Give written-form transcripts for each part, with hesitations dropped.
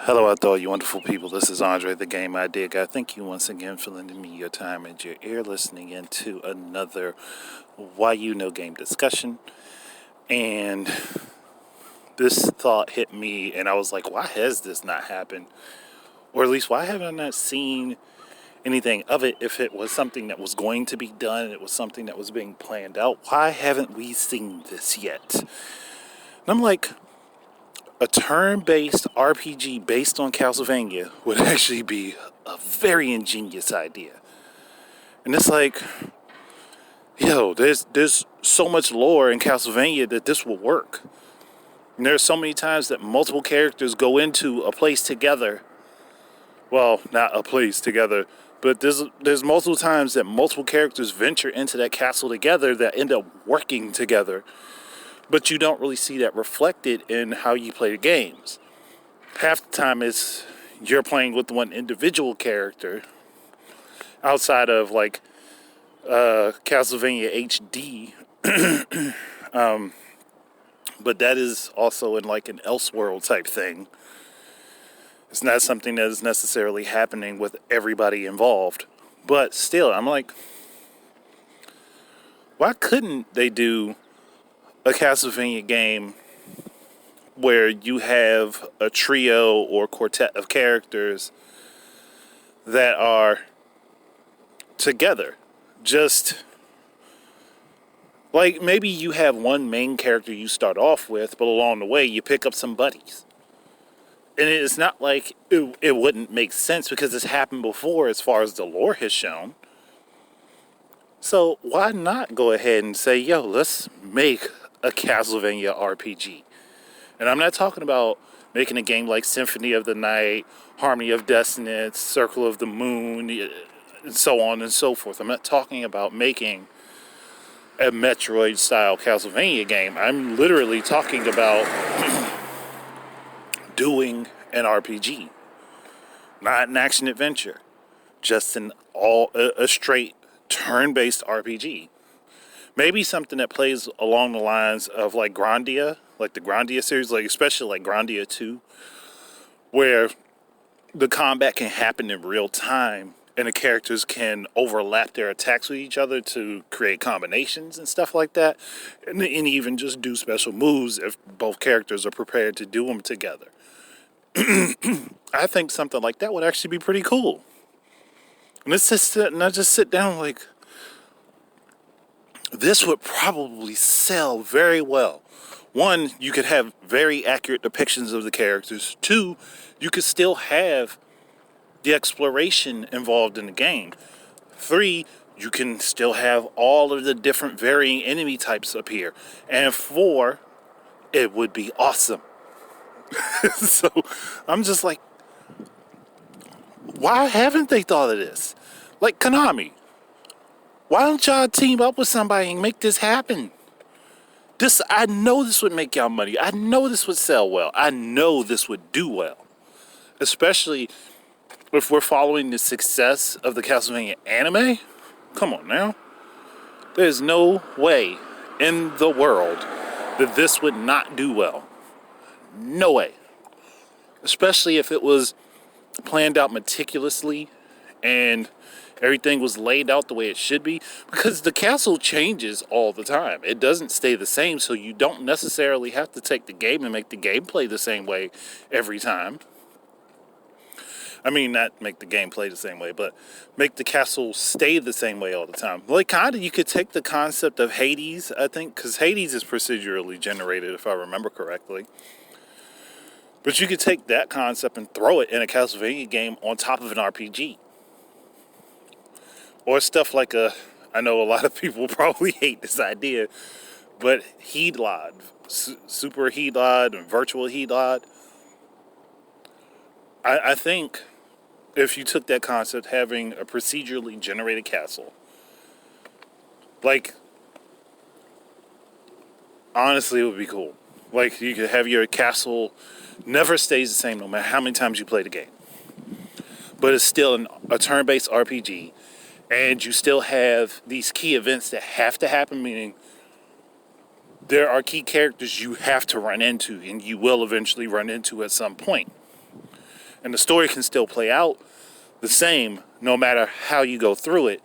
Hello out there, all you wonderful people. This is Andre, the Game Idea Guy. Thank you once again for lending me your time and your ear, listening into another Why You Know Game discussion. And this thought hit me, and I was like, why has this not happened? Or at least, why haven't I not seen anything of it? If it was something that was going to be done, it was something that was being planned out, why haven't we seen this yet? And I'm like, a turn-based RPG based on Castlevania would actually be a very ingenious idea. And it's like, there's so much lore in Castlevania that this will work. And there's so many times that multiple characters go into a place together. Well, not a place together, but there's multiple times that multiple characters venture into that castle together that end up working together. But you don't really see that reflected in how you play the games. Half the time you're playing with one individual character outside of like Castlevania HD. But that is also in like an Elseworld type thing. It's not something that is necessarily happening with everybody involved. But still, I'm like, why couldn't they do a Castlevania game where you have a trio or quartet of characters that are together? Just like maybe you have one main character you start off with, but along the way you pick up some buddies. And it's not like it wouldn't make sense because it's happened before as far as the lore has shown. So why not go ahead and say, let's make a Castlevania RPG? And I'm not talking about making a game like Symphony of the Night, Harmony of Dissonance, Circle of the Moon, and so on and so forth. I'm not talking about making a Metroid-style Castlevania game. I'm literally talking about doing an RPG. Not an action-adventure. Just a straight turn-based RPG. Maybe something that plays along the lines of like Grandia, like the Grandia series, like especially like Grandia 2, where the combat can happen in real time and the characters can overlap their attacks with each other to create combinations and stuff like that, and even just do special moves if both characters are prepared to do them together. I think something like that would actually be pretty cool. And it's just not just sit down like, this would probably sell very well. One, you could have very accurate depictions of the characters. Two, you could still have the exploration involved in the game. Three, you can still have all of the different varying enemy types appear. And four, it would be awesome. So I'm just like, why haven't they thought of this? Like Konami, why don't y'all team up with somebody and make this happen? I know this would make y'all money. I know this would sell well. I know this would do well. Especially if we're following the success of the Castlevania anime. Come on now. There's no way in the world that this would not do well. No way. Especially if it was planned out meticulously and everything was laid out the way it should be, because the castle changes all the time. It doesn't stay the same, so you don't necessarily have to take the game and make the gameplay the same way every time. I mean, not make the gameplay the same way, but make the castle stay the same way all the time. Like, kind of, you could take the concept of Hades, I think, because Hades is procedurally generated, if I remember correctly. But you could take that concept and throw it in a Castlevania game on top of an RPG. Or stuff like I know a lot of people probably hate this idea, but Heedlod, Super Heedlod and Virtual Heedlod. I think if you took that concept, having a procedurally generated castle, like, honestly, it would be cool. Like, you could have your castle never stays the same no matter how many times you play the game. But it's still a turn-based RPG. And you still have these key events that have to happen, meaning there are key characters you have to run into and you will eventually run into at some point. And the story can still play out the same no matter how you go through it.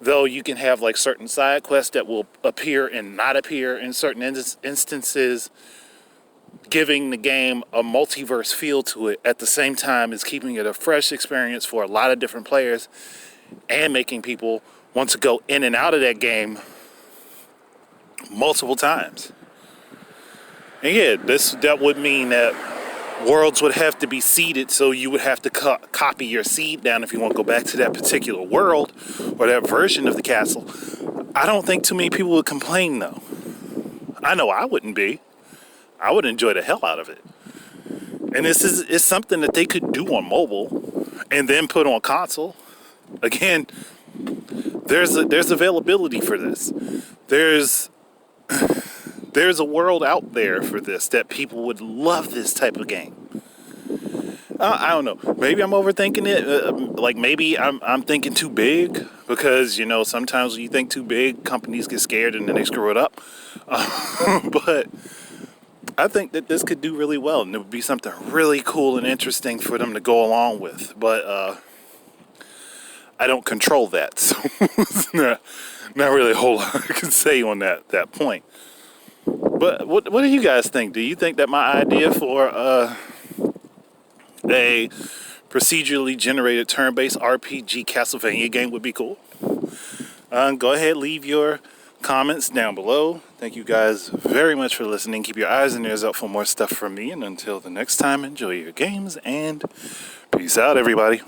Though you can have like certain side quests that will appear and not appear in certain instances, giving the game a multiverse feel to it at the same time as keeping it a fresh experience for a lot of different players and making people want to go in and out of that game multiple times. And yeah, that would mean that worlds would have to be seeded, so you would have to copy your seed down if you want to go back to that particular world or that version of the castle. I don't think too many people would complain though. I know I wouldn't be. I would enjoy the hell out of it. And it's something that they could do on mobile and then put on console. Again, there's availability for this. There's a world out there for this that people would love this type of game. I don't know. Maybe I'm overthinking it. Like maybe I'm thinking too big because, you know, sometimes when you think too big, companies get scared and then they screw it up. But I think that this could do really well, and it would be something really cool and interesting for them to go along with. But I don't control that, so it's not really a whole lot I can say on that point. But what do you guys think? Do you think that my idea for a procedurally generated turn-based RPG Castlevania game would be cool? Go ahead, leave your comments down below. Thank you guys very much for listening. Keep your eyes and ears out for more stuff from me. And until the next time, enjoy your games and peace out, everybody.